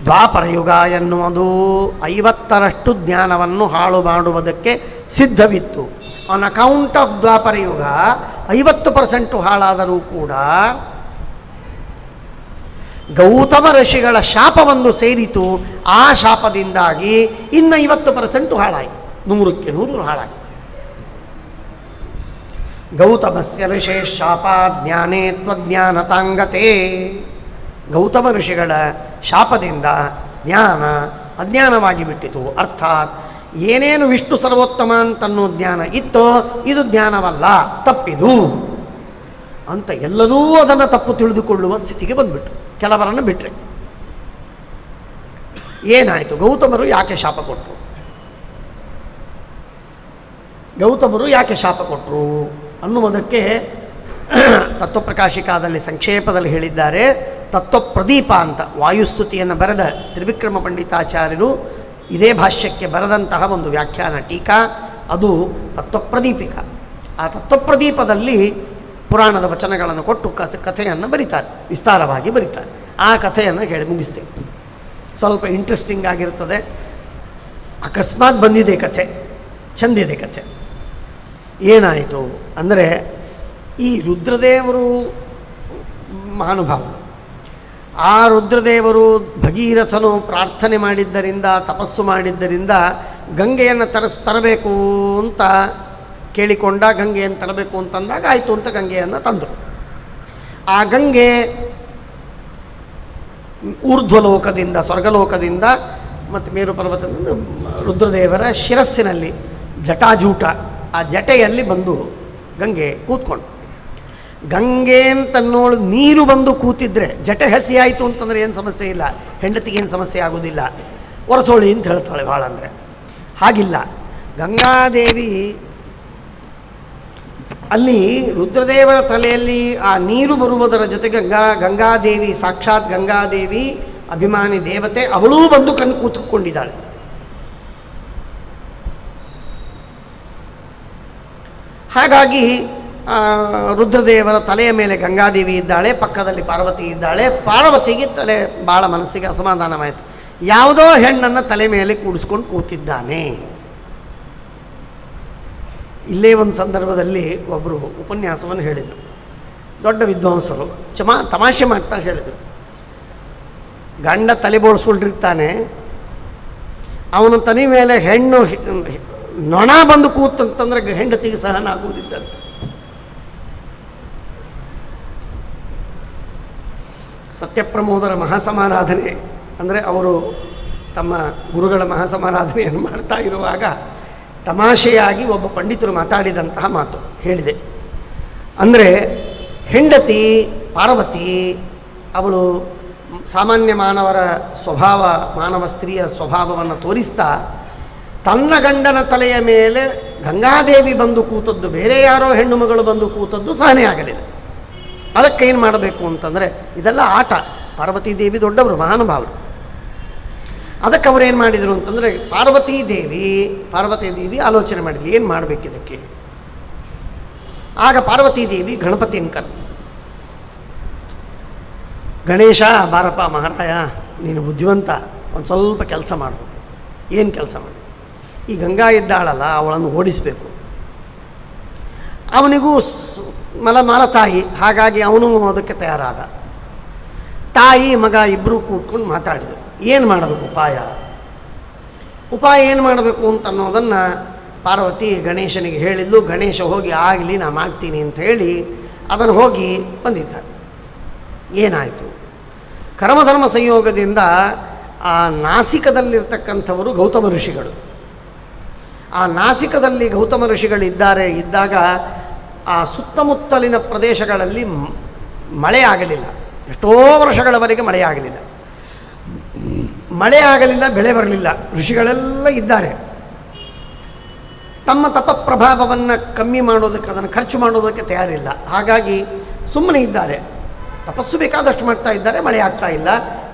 ದ್ವಾಪರಯುಗ ಎನ್ನುವುದು 50ರಷ್ಟು ಜ್ಞಾನವನ್ನು ಹಾಳು ಮಾಡುವುದಕ್ಕೆ ಸಿದ್ಧವಿತ್ತು. ಆನ್ ಅಕೌಂಟ್ ಆಫ್ ದ್ವಾಪರಯುಗ 50% ಹಾಳಾದರೂ ಕೂಡ ಗೌತಮ ಋಷಿಗಳ ಶಾಪವೊಂದು ಸೇರಿತು. ಆ ಶಾಪದಿಂದಾಗಿ ಇನ್ನು 50% ಹಾಳಾಯಿತು, 100ಕ್ಕೆ 100 ಹಾಳಾಯಿತು. ಗೌತಮಸ್ಯ ಋಷೇ ಶಾಪ ಜ್ಞಾನೇ ತ್ವಜ್ಞಾನತಾಂಗತೆ. ಗೌತಮ ಋಷಿಗಳ ಶಾಪದಿಂದ ಜ್ಞಾನ ಅಜ್ಞಾನವಾಗಿ ಬಿಟ್ಟಿತು. ಅರ್ಥಾತ್ ಏನೇನು ವಿಷ್ಣು ಸರ್ವೋತ್ತಮ ಅಂತನ್ನೋ ಜ್ಞಾನ ಇತ್ತೋ ಇದು ಜ್ಞಾನವಲ್ಲ, ತಪ್ಪಿದು ಅಂತ ಎಲ್ಲರೂ ಅದನ್ನು ತಪ್ಪು ತಿಳಿದುಕೊಳ್ಳುವ ಸ್ಥಿತಿಗೆ ಬಂದ್ಬಿಟ್ರು. ಕೆಲವರನ್ನು ಬಿಟ್ಟರೆ ಏನಾಯಿತು? ಗೌತಮರು ಯಾಕೆ ಶಾಪ ಕೊಟ್ಟರು? ಗೌತಮರು ಯಾಕೆ ಶಾಪ ಕೊಟ್ಟರು ಅನ್ನುವುದಕ್ಕೆ ತತ್ವಪ್ರಕಾಶಿಕಾದಲ್ಲಿ ಸಂಕ್ಷೇಪದಲ್ಲಿ ಹೇಳಿದ್ದಾರೆ. ತತ್ವಪ್ರದೀಪ ಅಂತ ವಾಯುಸ್ತುತಿಯನ್ನು ಬರೆದ ತ್ರಿವಿಕ್ರಮ ಪಂಡಿತಾಚಾರ್ಯರು ಇದೇ ಭಾಷ್ಯಕ್ಕೆ ಬರೆದಂತಹ ಒಂದು ವ್ಯಾಖ್ಯಾನ ಟೀಕಾ, ಅದು ತತ್ವಪ್ರದೀಪಿಕ. ಆ ತತ್ವಪ್ರದೀಪದಲ್ಲಿ ಪುರಾಣದ ವಚನಗಳನ್ನು ಕೊಟ್ಟು ಕಥೆಯನ್ನು ಬರೀತಾರೆ, ವಿಸ್ತಾರವಾಗಿ ಬರೀತಾರೆ. ಆ ಕಥೆಯನ್ನು ಹೇಳಿ ಮುಗಿಸ್ತೇವೆ. ಸ್ವಲ್ಪ ಇಂಟ್ರೆಸ್ಟಿಂಗ್ ಆಗಿರ್ತದೆ. ಅಕಸ್ಮಾತ್ ಬಂದಿದೆ ಕಥೆ, ಚಂದಿದೆ ಕಥೆ. ಏನಾಯಿತು ಅಂದರೆ, ಈ ರುದ್ರದೇವರು ಮಹಾನುಭಾವರು. ಆ ರುದ್ರದೇವರು ಭಗೀರಥನು ಪ್ರಾರ್ಥನೆ ಮಾಡಿದ್ದರಿಂದ, ತಪಸ್ಸು ಮಾಡಿದ್ದರಿಂದ ಗಂಗೆಯನ್ನು ತರಬೇಕು ಅಂತ ಕೇಳಿಕೊಂಡ. ಗಂಗೆಯನ್ನು ತರಬೇಕು ಅಂತಂದಾಗ ಆಯಿತು ಅಂತ ಗಂಗೆಯನ್ನು ತಂದರು. ಆ ಗಂಗೆ ಊರ್ಧ್ವಲೋಕದಿಂದ, ಸ್ವರ್ಗಲೋಕದಿಂದ ಮತ್ತು ಮೇರು ಪರ್ವತದಿಂದ ರುದ್ರದೇವರ ಶಿರಸ್ಸಿನಲ್ಲಿ ಜಟಾಜೂಟ, ಆ ಜಟೆಯಲ್ಲಿ ಬಂದು ಗಂಗೆ ಕೂತ್ಕೊಂಡು. ಗಂಗೆ ಅಂತನ್ನೋಳು ನೀರು ಬಂದು ಕೂತಿದ್ರೆ ಜಟೆ ಹಸಿ ಆಯಿತು ಅಂತಂದರೆ ಏನು ಸಮಸ್ಯೆ ಇಲ್ಲ, ಹೆಂಡತಿಗೇನು ಸಮಸ್ಯೆ ಆಗೋದಿಲ್ಲ, ಒರೆಸೋಳಿ ಅಂತ ಹೇಳ್ತಾಳೆ ಭಾಳ. ಅಂದರೆ ಹಾಗಿಲ್ಲ. ಗಂಗಾದೇವಿ ಅಲ್ಲಿ ರುದ್ರದೇವರ ತಲೆಯಲ್ಲಿ ಆ ನೀರು ಬರುವುದರ ಜೊತೆಗೆ ಗಂಗಾದೇವಿ, ಸಾಕ್ಷಾತ್ ಗಂಗಾದೇವಿ ಅಭಿಮಾನಿ ದೇವತೆ, ಅವಳೂ ಬಂದು ಕೂತ್ಕೊಂಡಿದ್ದಾಳೆ. ಹಾಗಾಗಿ ರುದ್ರದೇವರ ತಲೆಯ ಮೇಲೆ ಗಂಗಾದೇವಿ ಇದ್ದಾಳೆ, ಪಕ್ಕದಲ್ಲಿ ಪಾರ್ವತಿ ಇದ್ದಾಳೆ. ಪಾರ್ವತಿಗೆ ತಲೆ ಭಾಳ ಮನಸ್ಸಿಗೆ ಅಸಮಾಧಾನವಾಯಿತು. ಯಾವುದೋ ಹೆಣ್ಣನ್ನು ತಲೆ ಮೇಲೆ ಕೂಡಿಸ್ಕೊಂಡು ಕೂತಿದ್ದಾನೆ. ಇಲ್ಲೇ ಒಂದು ಸಂದರ್ಭದಲ್ಲಿ ಒಬ್ಬರು ಉಪನ್ಯಾಸವನ್ನು ಹೇಳಿದರು, ದೊಡ್ಡ ವಿದ್ವಾಂಸರು. ತಮಾಷೆ ಮಾಡ್ತಾ ಹೇಳಿದರು, ಗಂಡ ತಲೆ ಬೋಳಿಸ್ಕೊಂಡಿರ್ತಾನೆ, ಅವನ ತಲೆ ಮೇಲೆ ಹೆಣ್ಣು ನೊಣ ಬಂದು ಕೂತಂತಂದ್ರೆ ಹೆಂಡತಿಗೆ ಸಹನ ಆಗುವುದಿಲ್ಲಂತೆ. ಸತ್ಯಪ್ರಮೋದರ ಮಹಾಸಮಾರಾಧನೆ ಅಂದರೆ ಅವರು ತಮ್ಮ ಗುರುಗಳ ಮಹಾಸಮಾರಾಧನೆಯನ್ನು ಮಾಡ್ತಾ ಇರುವಾಗ ತಮಾಷೆಯಾಗಿ ಒಬ್ಬ ಪಂಡಿತರು ಮಾತಾಡಿದಂತಹ ಮಾತು ಹೇಳಿದೆ. ಅಂದರೆ ಹೆಂಡತಿ ಪಾರ್ವತಿ ಅವಳು ಸಾಮಾನ್ಯ ಮಾನವರ ಸ್ವಭಾವ, ಮಾನವ ಸ್ತ್ರೀಯ ಸ್ವಭಾವವನ್ನು ತೋರಿಸ್ತಾ ತನ್ನ ಗಂಡನ ತಲೆಯ ಮೇಲೆ ಗಂಗಾದೇವಿ ಬಂದು ಕೂತದ್ದು, ಬೇರೆ ಯಾರೋ ಹೆಣ್ಣು ಮಗಳು ಬಂದು ಕೂತದ್ದು ಸಹನೆ ಆಗಲಿಲ್ಲ. ಅದಕ್ಕೆ ಏನು ಮಾಡಬೇಕು ಅಂತಂದರೆ, ಇದೆಲ್ಲ ಆಟ. ಪಾರ್ವತೀ ದೇವಿ ದೊಡ್ಡವರು, ಮಹಾನುಭಾವರು. ಅದಕ್ಕೆ ಅವರೇನು ಮಾಡಿದರು ಅಂತಂದರೆ, ಪಾರ್ವತೀ ದೇವಿ ಆಲೋಚನೆ ಮಾಡಿದ್ಲಿ ಏನು ಮಾಡಬೇಕಿದಕ್ಕೆ. ಆಗ ಪಾರ್ವತೀ ದೇವಿ ಗಣಪತಿಯನ್ನು ಕರೆದು, ಗಣೇಶ ಬಾರಪ್ಪ ಮಹಾರಾಯ, ನೀನು ಬುದ್ಧಿವಂತ, ಒಂದು ಸ್ವಲ್ಪ ಕೆಲಸ ಮಾಡು. ಏನು ಕೆಲಸ ಮಾಡು? ಈ ಗಂಗಾ ಇದ್ದಾಳಲ್ಲ, ಅವಳನ್ನು ಓಡಿಸಬೇಕು. ಅವನಿಗೂ ಮಲ ತಾಯಿ, ಹಾಗಾಗಿ ಅವನು ಅದಕ್ಕೆ ತಯಾರಾದ. ತಾಯಿ ಮಗ ಇಬ್ಬರು ಕೂತ್ಕೊಂಡು ಮಾತಾಡಿದರು, ಏನು ಮಾಡಬೇಕು ಉಪಾಯ ಏನು ಮಾಡಬೇಕು ಅಂತ ಅನ್ನೋದನ್ನು ಪಾರ್ವತಿ ಗಣೇಶನಿಗೆ ಹೇಳಿದ್ಲು. ಗಣೇಶ ಹೋಗಿ ಆಗಲಿ ನಾ ಮಾಡ್ತೀನಿ ಅಂತ ಹೇಳಿ ಅದನ್ನು ಹೋಗಿ ಬಂದಿದ್ದಾನೆ. ಏನಾಯಿತು? ಕರ್ಮಧರ್ಮ ಸಂಯೋಗದಿಂದ ಆ ನಾಸಿಕದಲ್ಲಿರ್ತಕ್ಕಂಥವರು ಗೌತಮ ಋಷಿಗಳು. ಆ ನಾಸಿಕದಲ್ಲಿ ಗೌತಮ ಋಷಿಗಳಿದ್ದಾಗ ಆ ಸುತ್ತಮುತ್ತಲಿನ ಪ್ರದೇಶಗಳಲ್ಲಿ ಮಳೆ ಆಗಲಿಲ್ಲ. ಎಷ್ಟೋ ವರ್ಷಗಳವರೆಗೆ ಮಳೆ ಆಗಲಿಲ್ಲ, ಬೆಳೆ ಬರಲಿಲ್ಲ. ಋಷಿಗಳೆಲ್ಲ ಇದ್ದಾರೆ, ತಮ್ಮ ತಪಪ್ರಭಾವವನ್ನು ಕಮ್ಮಿ ಮಾಡೋದಕ್ಕೆ, ಅದನ್ನು ಖರ್ಚು ಮಾಡೋದಕ್ಕೆ ತಯಾರಿಲ್ಲ. ಹಾಗಾಗಿ ಸುಮ್ಮನೆ ಇದ್ದಾರೆ, ತಪಸ್ಸು ಬೇಕಾದಷ್ಟು ಮಾಡ್ತಾ ಇದ್ದಾರೆ, ಮಳೆ ಆಗ್ತಾ ಇಲ್ಲ,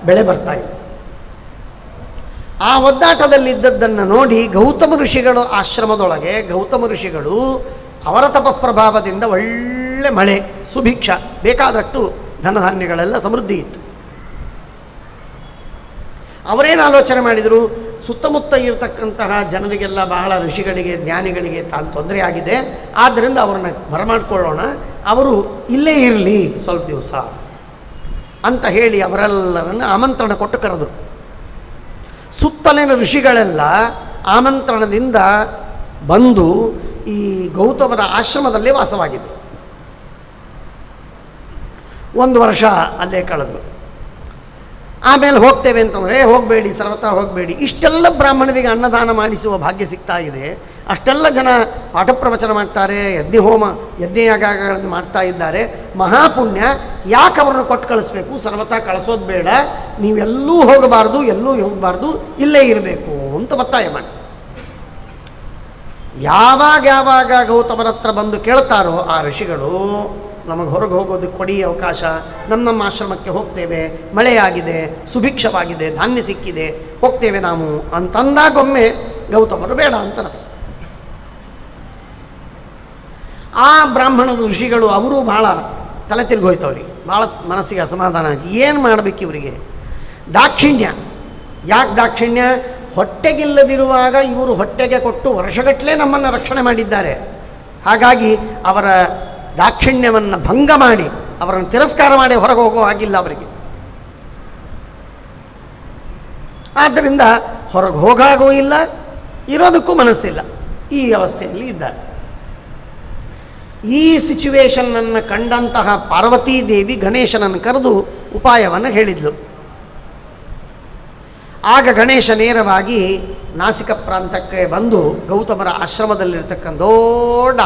ಬೆಳೆ ಬರ್ತಾ ಇಲ್ಲ. ಆ ಒದ್ದಾಟದಲ್ಲಿದ್ದದ್ದನ್ನು ನೋಡಿ ಗೌತಮ ಋಷಿಗಳು ಆಶ್ರಮದೊಳಗೆ, ಗೌತಮ ಋಷಿಗಳು ಅವರ ತಪಪ್ರಭಾವದಿಂದ ಒಳ್ಳೆ ಮಳೆ, ಸುಭಿಕ್ಷ, ಬೇಕಾದಷ್ಟು ಧನಧಾನ್ಯಗಳೆಲ್ಲ ಸಮೃದ್ಧಿ ಇತ್ತು. ಅವರೇನು ಆಲೋಚನೆ ಮಾಡಿದರು, ಸುತ್ತಮುತ್ತ ಇರತಕ್ಕಂತಹ ಜನರಿಗೆಲ್ಲ ಬಹಳ ಋಷಿಗಳಿಗೆ ಜ್ಞಾನಿಗಳಿಗೆ ತಾನು ತೊಂದರೆ ಆಗಿದೆ, ಆದ್ದರಿಂದ ಅವ್ರನ್ನ ಬರಮಾಡ್ಕೊಳ್ಳೋಣ, ಅವರು ಇಲ್ಲೇ ಇರಲಿ ಸ್ವಲ್ಪ ದಿವಸ ಅಂತ ಹೇಳಿ ಅವರೆಲ್ಲರನ್ನು ಆಮಂತ್ರಣ ಕೊಟ್ಟು ಕರೆದರು. ಸುತ್ತಲಿನ ಋಷಿಗಳೆಲ್ಲ ಆಮಂತ್ರಣದಿಂದ ಬಂದು ಈ ಗೌತಮರ ಆಶ್ರಮದಲ್ಲೇ ವಾಸವಾಗಿದ್ದರು. 1 ವರ್ಷ ಅಲ್ಲೇ ಕಳೆದರು. ಆಮೇಲೆ ಹೋಗ್ತೇವೆ ಅಂತಂದರೆ ಹೋಗಬೇಡಿ, ಸರ್ವತಾ ಹೋಗಬೇಡಿ. ಇಷ್ಟೆಲ್ಲ ಬ್ರಾಹ್ಮಣರಿಗೆ ಅನ್ನದಾನ ಮಾಡಿಸುವ ಭಾಗ್ಯ ಸಿಗ್ತಾ ಇದೆ, ಅಷ್ಟೆಲ್ಲ ಜನ ಪಾಠ ಪ್ರವಚನ ಮಾಡ್ತಾರೆ, ಯಜ್ಞಯಾಗಗಳನ್ನು ಮಾಡ್ತಾ ಇದ್ದಾರೆ, ಮಹಾಪುಣ್ಯ, ಯಾಕೆ ಅವ್ರನ್ನ ಕೊಟ್ಟು ಕಳಿಸ್ಬೇಕು? ಸರ್ವತಾ ಕಳಿಸೋದು ಬೇಡ, ನೀವೆಲ್ಲೂ ಹೋಗಬಾರ್ದು, ಎಲ್ಲೂ ಹೋಗಬಾರ್ದು, ಇಲ್ಲೇ ಇರಬೇಕು ಅಂತ ಒತ್ತಾಯ ಮಾಡಿ. ಯಾವಾಗ ಗೌತಮರ ಹತ್ರ ಬಂದು ಕೇಳ್ತಾರೋ ಆ ಋಷಿಗಳು, ನಮಗೆ ಹೊರಗೆ ಹೋಗೋದಕ್ಕೆ ಕೊಡಿ ಅವಕಾಶ, ನಮ್ಮ ಆಶ್ರಮಕ್ಕೆ ಹೋಗ್ತೇವೆ, ಮಳೆಯಾಗಿದೆ, ಸುಭಿಕ್ಷವಾಗಿದೆ, ಧಾನ್ಯ ಸಿಕ್ಕಿದೆ, ಹೋಗ್ತೇವೆ ನಾವು ಅಂತಂದಾಗೊಮ್ಮೆ ಗೌತಮರು ಬೇಡ ಅಂತ. ಆ ಬ್ರಾಹ್ಮಣರು ಋಷಿಗಳು ಅವರು ಭಾಳ ತಲೆ ತಿರುಗೋಯ್ತವ್ರಿಗೆ, ಭಾಳ ಮನಸ್ಸಿಗೆ ಅಸಮಾಧಾನ ಆಯ್ತು. ಏನು ಮಾಡಬೇಕು ಇವರಿಗೆ? ದಾಕ್ಷಿಣ್ಯ. ಯಾಕೆ ದಾಕ್ಷಿಣ್ಯ? ಹೊಟ್ಟೆಗಿಲ್ಲದಿರುವಾಗ ಇವರು ಹೊಟ್ಟೆಗೆ ಕೊಟ್ಟು ವರ್ಷಗಟ್ಟಲೆ ನಮ್ಮನ್ನು ರಕ್ಷಣೆ ಮಾಡಿದ್ದಾರೆ. ಹಾಗಾಗಿ ಅವರ ದಾಕ್ಷಿಣ್ಯವನ್ನು ಭಂಗ ಮಾಡಿ ಅವರನ್ನು ತಿರಸ್ಕಾರ ಮಾಡಿ ಹೊರಗೆ ಹೋಗೋ ಹಾಗಿಲ್ಲ ಅವರಿಗೆ. ಆದ್ದರಿಂದ ಹೊರಗೆ ಹೋಗಾಗೂ ಇಲ್ಲ, ಇರೋದಕ್ಕೂ ಮನಸ್ಸಿಲ್ಲ, ಈ ಅವಸ್ಥೆಯಲ್ಲಿ ಇದ್ದಾರೆ. ಈ ಸಿಚುವೇಶನ್ನನ್ನು ಕಂಡಂತಹ ಪಾರ್ವತೀ ದೇವಿ ಗಣೇಶನನ್ನು ಕರೆದು ಉಪಾಯವನ್ನು ಹೇಳಿದ್ಲು. ಆಗ ಗಣೇಶ ನೇರವಾಗಿ ನಾಸಿಕ ಪ್ರಾಂತಕ್ಕೆ ಬಂದು ಗೌತಮರ ಆಶ್ರಮದಲ್ಲಿರ್ತಕ್ಕಂಥ ದೊಡ್ಡ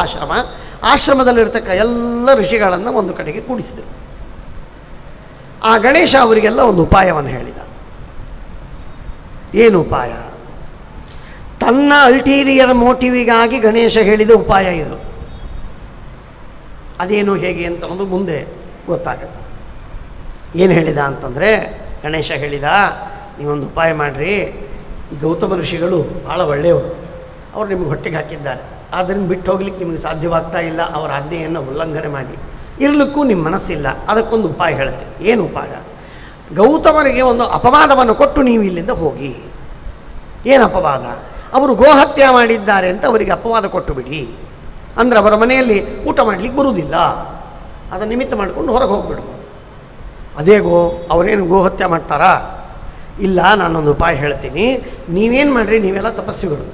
ಆಶ್ರಮದಲ್ಲಿರ್ತಕ್ಕ ಎಲ್ಲ ಋಷಿಗಳನ್ನು ಒಂದು ಕಡೆಗೆ ಕೂಡಿಸಿದರು. ಆ ಗಣೇಶ ಅವರಿಗೆಲ್ಲ ಒಂದು ಉಪಾಯವನ್ನು ಹೇಳಿದ. ಏನು ಉಪಾಯ? ತನ್ನ ಅಲ್ಟೀರಿಯರ್ ಮೋಟಿವಿಗಾಗಿ ಗಣೇಶ ಹೇಳಿದ ಉಪಾಯ ಇದು. ಅದೇನು ಹೇಗೆ ಅಂತ ಒಂದು ಮುಂದೆ ಗೊತ್ತಾಗುತ್ತೆ. ಏನು ಹೇಳಿದ ಅಂತಂದರೆ, ಗಣೇಶ ಹೇಳಿದ, ನೀವೊಂದು ಉಪಾಯ ಮಾಡಿರಿ, ಈ ಗೌತಮ ಋಷಿಗಳು ಭಾಳ ಒಳ್ಳೆಯವರು, ಅವರು ನಿಮಗೆ ಹೊಟ್ಟೆಗೆ ಹಾಕಿದ್ದಾರೆ, ಆದ್ದರಿಂದ ಬಿಟ್ಟು ಹೋಗ್ಲಿಕ್ಕೆ ನಿಮಗೆ ಸಾಧ್ಯವಾಗ್ತಾ ಇಲ್ಲ, ಅವರ ಆಜ್ಞೆಯನ್ನು ಉಲ್ಲಂಘನೆ ಮಾಡಿ ಇರಲಿಕ್ಕೂ ನಿಮ್ಮ ಮನಸ್ಸಿಲ್ಲ. ಅದಕ್ಕೊಂದು ಉಪಾಯ ಹೇಳುತ್ತೆ. ಏನು ಉಪಾಯ? ಗೌತಮರಿಗೆ ಒಂದು ಅಪವಾದವನ್ನು ಕೊಟ್ಟು ನೀವು ಇಲ್ಲಿಂದ ಹೋಗಿ. ಏನು ಅಪವಾದ? ಅವರು ಗೋಹತ್ಯೆ ಮಾಡಿದ್ದಾರೆ ಅಂತ ಅವರಿಗೆ ಅಪವಾದ ಕೊಟ್ಟು ಬಿಡಿ. ಅಂದರೆ ಅವರ ಮನೆಯಲ್ಲಿ ಊಟ ಮಾಡಲಿಕ್ಕೆ ಬರುವುದಿಲ್ಲ, ಅದನ್ನು ನಿಮಿತ್ತ ಮಾಡಿಕೊಂಡು ಹೊರಗೆ ಹೋಗ್ಬಿಡು. ಅದೇ ಅವರೇನು ಗೋಹತ್ಯೆ ಮಾಡ್ತಾರಾ? ಇಲ್ಲ, ನಾನೊಂದು ಉಪಾಯ ಹೇಳ್ತೀನಿ. ನೀವೇನು ಮಾಡಿರಿ, ನೀವೆಲ್ಲ ತಪಸ್ವಿಗಳು,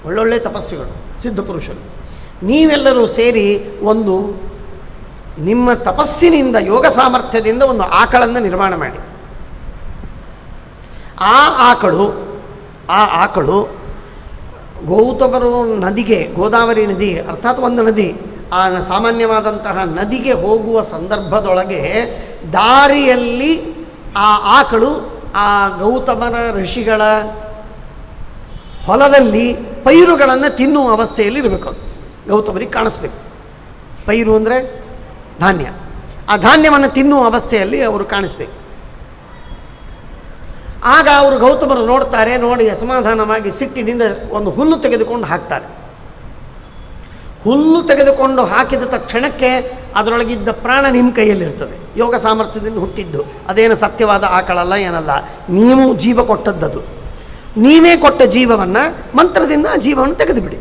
ಒಳ್ಳೊಳ್ಳೆ ತಪಸ್ವಿಗಳು, ಸಿದ್ಧಪುರುಷರು, ನೀವೆಲ್ಲರೂ ಸೇರಿ ಒಂದು ನಿಮ್ಮ ತಪಸ್ಸಿನಿಂದ, ಯೋಗ ಸಾಮರ್ಥ್ಯದಿಂದ ಒಂದು ಆಕಳನ್ನು ನಿರ್ಮಾಣ ಮಾಡಿ. ಆ ಆಕಳು ಗೌತಮರು ನದಿಗೆ, ಗೋದಾವರಿ ನದಿ ಅರ್ಥಾತ್ ಒಂದು ನದಿ, ಆ ಸಾಮಾನ್ಯವಾದಂತಹ ನದಿಗೆ ಹೋಗುವ ಸಂದರ್ಭದೊಳಗೆ ದಾರಿಯಲ್ಲಿ ಆ ಆಕಳು ಆ ಗೌತಮರ ಋಷಿಗಳ ಹೊಲದಲ್ಲಿ ಪೈರುಗಳನ್ನು ತಿನ್ನುವ ಅವಸ್ಥೆಯಲ್ಲಿ ಇರಬೇಕು. ಗೌತಮರಿಗೆ ಕಾಣಿಸ್ಬೇಕು. ಪೈರು ಅಂದರೆ ಧಾನ್ಯ. ಆ ಧಾನ್ಯವನ್ನು ತಿನ್ನುವ ಅವಸ್ಥೆಯಲ್ಲಿ ಅವರು ಕಾಣಿಸ್ಬೇಕು. ಆಗ ಅವರು ಗೌತಮರು ನೋಡ್ತಾರೆ, ನೋಡಿ ಅಸಮಾಧಾನವಾಗಿ ಸಿಟ್ಟಿನಿಂದ ಒಂದು ಹುಲ್ಲು ತೆಗೆದುಕೊಂಡು ಹಾಕ್ತಾರೆ. ಹುಲ್ಲು ತೆಗೆದುಕೊಂಡು ಹಾಕಿದ ತಕ್ಷಣಕ್ಕೆ ಅದರೊಳಗಿದ್ದ ಪ್ರಾಣ ನಿಮ್ಮ ಕೈಯಲ್ಲಿರ್ತದೆ, ಯೋಗ ಸಾಮರ್ಥ್ಯದಿಂದ ಹುಟ್ಟಿದ್ದು, ಅದೇನು ಸತ್ಯವಾದ ಆಕಳಲ್ಲ, ಏನಲ್ಲ, ನೀವು ಜೀವ ಕೊಟ್ಟದ್ದದು. ನೀವೇ ಕೊಟ್ಟ ಜೀವವನ್ನು ಮಂತ್ರದಿಂದ ಆ ಜೀವವನ್ನು ತೆಗೆದುಬಿಡಿ.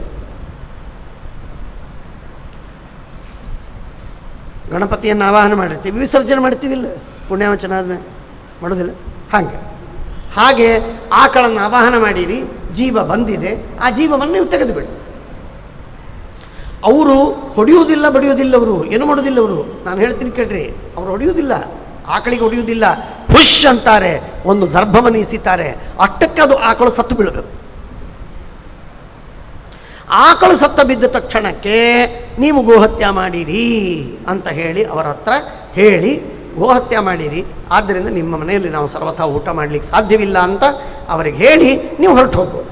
ಗಣಪತಿಯನ್ನು ಆವಾಹನ ಮಾಡಿರ್ತೀವಿ, ವಿಸರ್ಜನೆ ಮಾಡ್ತೀವಿಲ್ಲ, ಪುಣ್ಯಾವಚನ ಆದ್ಮೇಲೆ ಮಾಡೋದಿಲ್ಲ. ಹಾಗೆ ಆಕಳನ್ನು ಆವಾಹನ ಮಾಡಿರಿ, ಜೀವ ಬಂದಿದೆ, ಆ ಜೀವವನ್ನು ನೀವು ತೆಗೆದುಬಿಡಿ. ಅವರು ಹೊಡೆಯುವುದಿಲ್ಲ, ಬಡಿಯುವುದಿಲ್ಲ, ಅವರು ಏನು ಮಾಡೋದಿಲ್ಲ. ಅವರು, ನಾನು ಹೇಳ್ತೀನಿ ಕೇಳ್ರಿ, ಅವರು ಹೊಡೆಯುವುದಿಲ್ಲ, ಆಕಳಿಗೆ ಹೊಡೆಯುವುದಿಲ್ಲ, ಹುಷ್ ಅಂತಾರೆ, ಒಂದು ದರ್ಭವನ್ನು ಇಸಿತಾರೆ, ಅಷ್ಟಕ್ಕೆ ಅದು ಆಕಳು ಸತ್ತು ಬೀಳಬೇಕು. ಆಕಳು ಸತ್ತ ಬಿದ್ದ ತಕ್ಷಣಕ್ಕೆ ನೀವು ಗೋಹತ್ಯೆ ಮಾಡಿರಿ ಅಂತ ಹೇಳಿ ಅವರ ಹತ್ರ ಹೇಳಿ ಗೋಹತ್ಯೆ ಮಾಡಿರಿ, ಆದ್ದರಿಂದ ನಿಮ್ಮ ಮನೆಯಲ್ಲಿ ನಾವು ಸರ್ವಥಾ ಊಟ ಮಾಡಲಿಕ್ಕೆ ಸಾಧ್ಯವಿಲ್ಲ ಅಂತ ಅವರಿಗೆ ಹೇಳಿ ನೀವು ಹೊರಟು ಹೋಗ್ಬೋದು.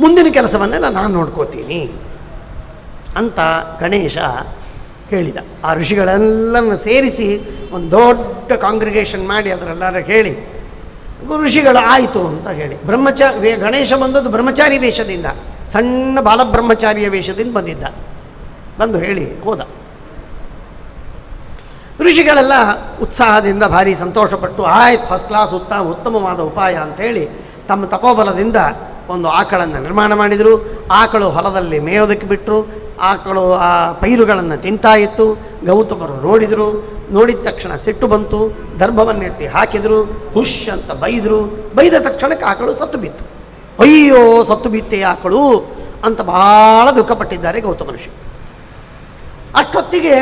ಮುಂದಿನ ಕೆಲಸವನ್ನೆಲ್ಲ ನಾನು ನೋಡ್ಕೋತೀನಿ ಅಂತ ಗಣೇಶ ಹೇಳಿದ. ಆ ಋಷಿಗಳೆಲ್ಲರನ್ನು ಸೇರಿಸಿ ಒಂದು ದೊಡ್ಡ ಕಾಂಗ್ರಿಗೇಷನ್ ಮಾಡಿ ಅದರೆಲ್ಲರ ಹೇಳಿ ಋಷಿಗಳು ಆಯಿತು ಅಂತ ಹೇಳಿ, ಗಣೇಶ ಬಂದದ್ದು ಬ್ರಹ್ಮಚಾರಿ ವೇಷದಿಂದ, ಸಣ್ಣ ಬಾಲಬ್ರಹ್ಮಚಾರಿಯ ವೇಷದಿಂದ ಬಂದಿದ್ದ, ಬಂದು ಹೇಳಿ ಹೋದ. ಋಷಿಗಳೆಲ್ಲ ಉತ್ಸಾಹದಿಂದ ಭಾರಿ ಸಂತೋಷಪಟ್ಟು ಆಯ್ತು, ಫಸ್ಟ್ ಕ್ಲಾಸ್, ಉತ್ತಮವಾದ ಉಪಾಯ ಅಂಥೇಳಿ ತಮ್ಮ ತಪೋಬಲದಿಂದ ಒಂದು ಆಕಳನ್ನು ನಿರ್ಮಾಣ ಮಾಡಿದರು. ಆಕಳು ಹೊಲದಲ್ಲಿ ಮೇಯೋದಕ್ಕೆ ಬಿಟ್ಟರು. ಆಕಳು ಆ ಪೈರುಗಳನ್ನು ತಿಂತಾ ಇತ್ತು. ಗೌತಮರು ನೋಡಿದರು. ನೋಡಿದ ತಕ್ಷಣ ಸಿಟ್ಟು ಬಂತು. ದರ್ಭವನ್ನೆತ್ತಿ ಹಾಕಿದರು. ಹುಷ್ ಅಂತ ಬೈದರು. ಬೈದ ತಕ್ಷಣಕ್ಕೆ ಆಕಳು ಸತ್ತು ಬಿತ್ತು. ಅಯ್ಯೋ, ಸತ್ತು ಬಿತ್ತೆ ಆಕಳು ಅಂತ ಭಾಳ ದುಃಖಪಟ್ಟಿದ್ದಾರೆ ಗೌತಮ ಋಷಿ. ಅಷ್ಟೊತ್ತಿಗೆ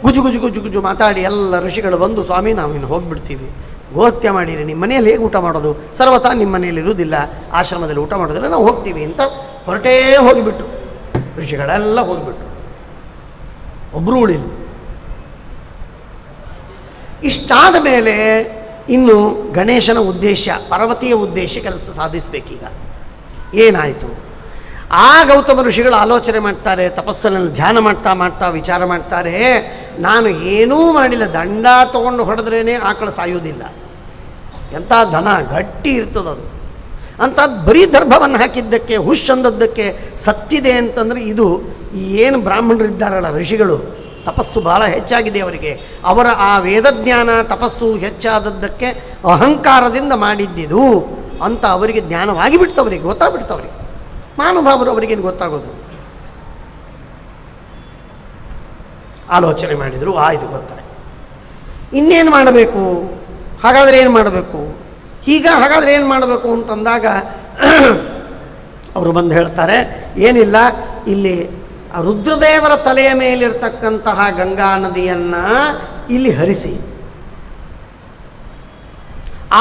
ಗುಜು ಗುಜು ಗುಜು ಗುಜು ಮಾತಾಡಿ ಎಲ್ಲ ಋಷಿಗಳು ಬಂದು, ಸ್ವಾಮಿ ನಾವು ಇನ್ನು ಹೋಗಿಬಿಡ್ತೀವಿ, ಗೋಹತ್ಯೆ ಮಾಡಿರಿ, ನಿಮ್ಮ ಮನೆಯಲ್ಲಿ ಹೇಗೆ ಊಟ ಮಾಡೋದು, ಸರ್ವತಾ ನಿಮ್ಮ ಮನೆಯಲ್ಲಿ ಇರುವುದಿಲ್ಲ, ಆಶ್ರಮದಲ್ಲಿ ಊಟ ಮಾಡೋದಿಲ್ಲ, ನಾವು ಹೋಗ್ತೀವಿ ಅಂತ ಹೊರಟೇ ಹೋಗಿಬಿಟ್ರು. ಋಷಿಗಳೆಲ್ಲ ಹೋಗಿಬಿಟ್ರು, ಒಬ್ಬರು ಉಳಿಲ್ಲ. ಇಷ್ಟಾದ ಮೇಲೆ ಇನ್ನು ಗಣೇಶನ ಉದ್ದೇಶ, ಪಾರ್ವತಿಯ ಉದ್ದೇಶ ಕೆಲಸ ಸಾಧಿಸಬೇಕೀಗ. ಏನಾಯಿತು? ಆ ಗೌತಮ ಋಷಿಗಳು ಆಲೋಚನೆ ಮಾಡ್ತಾರೆ, ತಪಸ್ಸನಲ್ಲಿ ಧ್ಯಾನ ಮಾಡ್ತಾ ಮಾಡ್ತಾ ವಿಚಾರ ಮಾಡ್ತಾರೆ, ನಾನು ಏನೂ ಮಾಡಿಲ್ಲ, ದಂಡ ತಗೊಂಡು ಹೊಡೆದ್ರೇ ಆಕಳು ಸಾಯುವುದಿಲ್ಲ, ಎಂಥ ದನ ಗಟ್ಟಿ ಇರ್ತದದು, ಅಂಥದ್ದು ಬರೀ ದರ್ಭವನ್ನು ಹಾಕಿದ್ದಕ್ಕೆ, ಹುಷ್ ಅಂದದ್ದಕ್ಕೆ ಸತ್ತಿದೆ ಅಂತಂದರೆ ಇದು ಏನು ಬ್ರಾಹ್ಮಣರಿದ್ದಾರಲ್ಲ ಋಷಿಗಳು, ತಪಸ್ಸು ಭಾಳ ಹೆಚ್ಚಾಗಿದೆ ಅವರಿಗೆ, ಅವರ ಆ ವೇದಜ್ಞಾನ ತಪಸ್ಸು ಹೆಚ್ಚಾದದ್ದಕ್ಕೆ ಅಹಂಕಾರದಿಂದ ಮಾಡಿದ್ದಿದು ಅಂತ ಅವರಿಗೆ ಜ್ಞಾನವಾಗಿ ಬಿಡ್ತವ್ರಿಗೆ, ಗೊತ್ತಾಗ್ಬಿಡ್ತವ್ರಿಗೆ. ಮಹಾನುಭಾವರು ಅವರಿಗೇನು ಗೊತ್ತಾಗೋದು? ಆಲೋಚನೆ ಮಾಡಿದರು, ಆಯಿತು ಗೊತ್ತಾಯ್ತು, ಇನ್ನೇನು ಮಾಡಬೇಕು, ಹಾಗಾದರೆ ಏನು ಮಾಡಬೇಕು, ಹಾಗಾದರೆ ಏನು ಮಾಡಬೇಕು ಅಂತಂದಾಗ ಅವರು ಬಂದು ಹೇಳ್ತಾರೆ, ಏನಿಲ್ಲ, ಇಲ್ಲಿ ರುದ್ರದೇವರ ತಲೆಯ ಮೇಲಿರ್ತಕ್ಕಂತಹ ಗಂಗಾ ನದಿಯನ್ನು ಇಲ್ಲಿ ಹರಿಸಿ,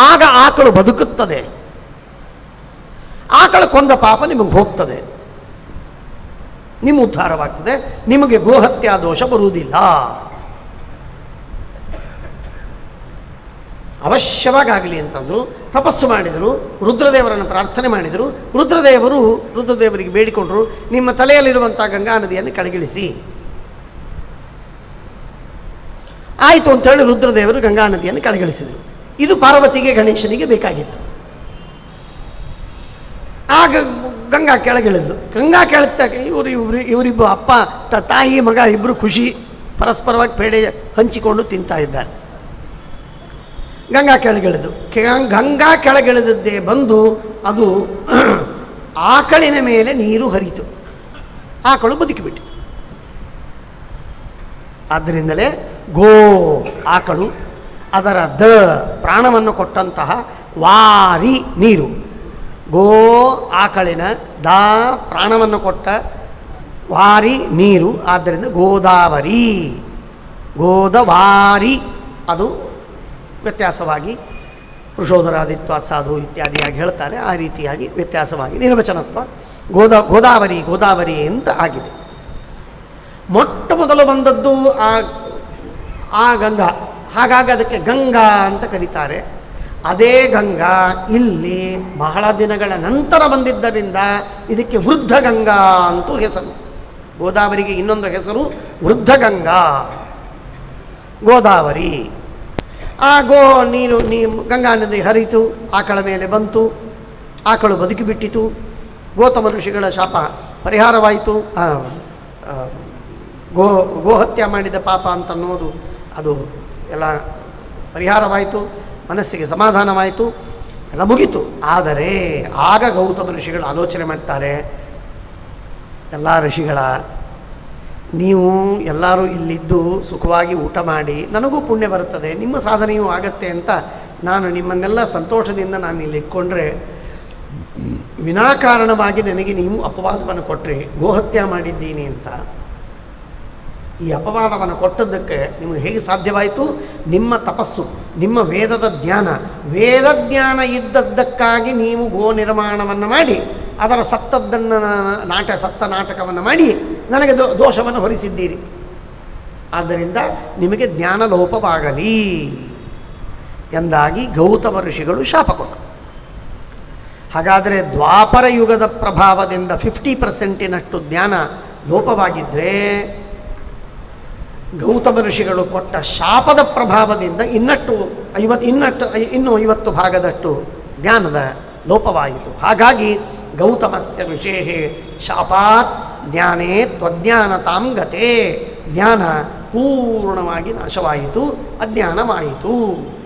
ಆಗ ಆಕಳು ಬದುಕುತ್ತದೆ, ಆಕಳು ಕೊಂದ ಪಾಪ ನಿಮಗೆ ಹೋಗ್ತದೆ, ನಿಮ್ಮ ಉದ್ಧಾರವಾಗ್ತದೆ, ನಿಮಗೆ ಗೋಹತ್ಯಾ ದೋಷ ಬರುವುದಿಲ್ಲ. ಅವಶ್ಯವಾಗಲಿ ಅಂತಂದರು. ತಪಸ್ಸು ಮಾಡಿದರು, ರುದ್ರದೇವರನ್ನು ಪ್ರಾರ್ಥನೆ ಮಾಡಿದರು. ರುದ್ರದೇವರಿಗೆ ಬೇಡಿಕೊಂಡರು, ನಿಮ್ಮ ತಲೆಯಲ್ಲಿರುವಂಥ ಗಂಗಾ ನದಿಯನ್ನು ಕೆಳಗಿಳಿಸಿ. ಆಯಿತು ಅಂತೇಳಿ ರುದ್ರದೇವರು ಗಂಗಾ ನದಿಯನ್ನು ಕೆಳಗಿಳಿಸಿದರು. ಇದು ಪಾರ್ವತಿಗೆ ಗಣೇಶನಿಗೆ ಬೇಕಾಗಿತ್ತು. ಆಗ ಗಂಗಾ ಕೆಳಗಿಳಿದು, ಗಂಗಾ ಕೆಳತಾಗ ಇವರಿಬ್ಬರು ಅಪ್ಪ ತಾಯಿ ಮಗ ಇಬ್ಬರು ಖುಷಿ, ಪರಸ್ಪರವಾಗಿ ಪೇಡೆ ಹಂಚಿಕೊಂಡು ತಿಂತಾ ಇದ್ದಾರೆ. ಗಂಗಾ ಕೆಳಗಿಳಿದು, ಗಂಗಾ ಕೆಳಗಿಳಿದದ್ದೇ ಬಂದು ಅದು ಆಕಳಿನ ಮೇಲೆ ನೀರು ಹರಿತು, ಆಕಳು ಬದುಕಿಬಿಟ್ಟು. ಆದ್ದರಿಂದಲೇ ಗೋ ಆಕಳು, ಅದರ ಪ್ರಾಣವನ್ನು ಕೊಟ್ಟಂತಹ ವಾರಿ ನೀರು, ಗೋ ಆಕಳಿನ ಪ್ರಾಣವನ್ನು ಕೊಟ್ಟ ವಾರಿ ನೀರು, ಆದ್ದರಿಂದ ಗೋದಾವರಿ, ಗೋದವಾರಿ. ಅದು ವ್ಯತ್ಯಾಸವಾಗಿ ಪುರುಷೋದರಾದಿತ್ವ ಸಾಧು ಇತ್ಯಾದಿಯಾಗಿ ಹೇಳ್ತಾರೆ. ಆ ರೀತಿಯಾಗಿ ವ್ಯತ್ಯಾಸವಾಗಿ ನಿರ್ವಚನತ್ವ ಗೋದಾವರಿ ಅಂತ ಆಗಿದೆ. ಮೊಟ್ಟ ಮೊದಲು ಬಂದದ್ದು ಆ ಗಂಗಾ, ಹಾಗಾಗಿ ಅದಕ್ಕೆ ಗಂಗಾ ಅಂತ ಕರೀತಾರೆ. ಅದೇ ಗಂಗಾ ಇಲ್ಲಿ ಬಹಳ ದಿನಗಳ ನಂತರ ಬಂದಿದ್ದರಿಂದ ಇದಕ್ಕೆ ವೃದ್ಧ ಗಂಗಾ ಅಂತೂ ಹೆಸರು. ಗೋದಾವರಿಗೆ ಇನ್ನೊಂದು ಹೆಸರು ವೃದ್ಧ ಗಂಗಾ, ಗೋದಾವರಿ. ಆ ನೀರು ಗಂಗಾ ನದಿ ಹರಿತು, ಆಕಳ ಮೇಲೆ ಬಂತು, ಆಕಳು ಬದುಕಿಬಿಟ್ಟಿತು. ಗೌತಮ ಋಷಿಗಳ ಶಾಪ ಪರಿಹಾರವಾಯಿತು. ಗೋಹತ್ಯೆ ಮಾಡಿದ ಪಾಪ ಅಂತನ್ನೋದು ಅದು ಎಲ್ಲ ಪರಿಹಾರವಾಯಿತು, ಮನಸ್ಸಿಗೆ ಸಮಾಧಾನವಾಯಿತು, ಎಲ್ಲ ಮುಗೀತು. ಆದರೆ ಆಗ ಗೌತಮ ಋಷಿಗಳು ಆಲೋಚನೆ ಮಾಡ್ತಾರೆ, ಎಲ್ಲ ಋಷಿಗಳ, ನೀವು ಎಲ್ಲರೂ ಇಲ್ಲಿದ್ದು ಸುಖವಾಗಿ ಊಟ ಮಾಡಿ ನನಗೂ ಪುಣ್ಯ ಬರುತ್ತದೆ, ನಿಮ್ಮ ಸಾಧನೆಯೂ ಆಗತ್ತೆ ಅಂತ ನಾನು ನಿಮ್ಮನ್ನೆಲ್ಲ ಸಂತೋಷದಿಂದ ನಾನು ಇಲ್ಲಿ ಇಟ್ಕೊಂಡ್ರೆ, ವಿನಾಕಾರಣವಾಗಿ ನನಗೆ ನೀವು ಅಪವಾದವನ್ನು ಕೊಟ್ಟರೆ, ಗೋಹತ್ಯೆ ಮಾಡಿದ್ದೀನಿ ಅಂತ. ಈ ಅಪವಾದವನ್ನು ಕೊಟ್ಟದ್ದಕ್ಕೆ ನಿಮಗೆ ಹೇಗೆ ಸಾಧ್ಯವಾಯಿತು? ನಿಮ್ಮ ತಪಸ್ಸು, ನಿಮ್ಮ ವೇದದ ವೇದಜ್ಞಾನ ಇದ್ದದ್ದಕ್ಕಾಗಿ ನೀವು ಗೋ ನಿರ್ಮಾಣವನ್ನು ಮಾಡಿ ಅದರ ಸತ್ತದ್ದನ್ನು ಸತ್ತ ನಾಟಕವನ್ನು ಮಾಡಿ ನನಗೆ ದೋಷವನ್ನು ಹೊರಿಸಿದ್ದೀರಿ. ಆದ್ದರಿಂದ ನಿಮಗೆ ಜ್ಞಾನ ಲೋಪವಾಗಲಿ ಎಂದಾಗಿ ಗೌತಮ ಋಷಿಗಳು ಶಾಪ ಕೊಟ್ಟರು. ಹಾಗಾದರೆ ದ್ವಾಪರ ಯುಗದ ಪ್ರಭಾವದಿಂದ 50% ಜ್ಞಾನ ಲೋಪವಾಗಿದ್ದರೆ, ಗೌತಮ ಋಷಿಗಳು ಕೊಟ್ಟ ಶಾಪದ ಪ್ರಭಾವದಿಂದ ಇನ್ನೂ 50 ಭಾಗದಷ್ಟು ಜ್ಞಾನದ ಲೋಪವಾಯಿತು. ಹಾಗಾಗಿ ಗೌತಮಸ್ಯ ಋಷೇಹೇ ಶಾಪಾತ್ ಜ್ಞಾನೇ ತ್ವಜ್ಞಾನತಾಂ ಗತೆ, ಜ್ಞಾನ ಪೂರ್ಣವಾಗಿ ನಾಶವಾಯಿತು, ಅಜ್ಞಾನವಾಯಿತು.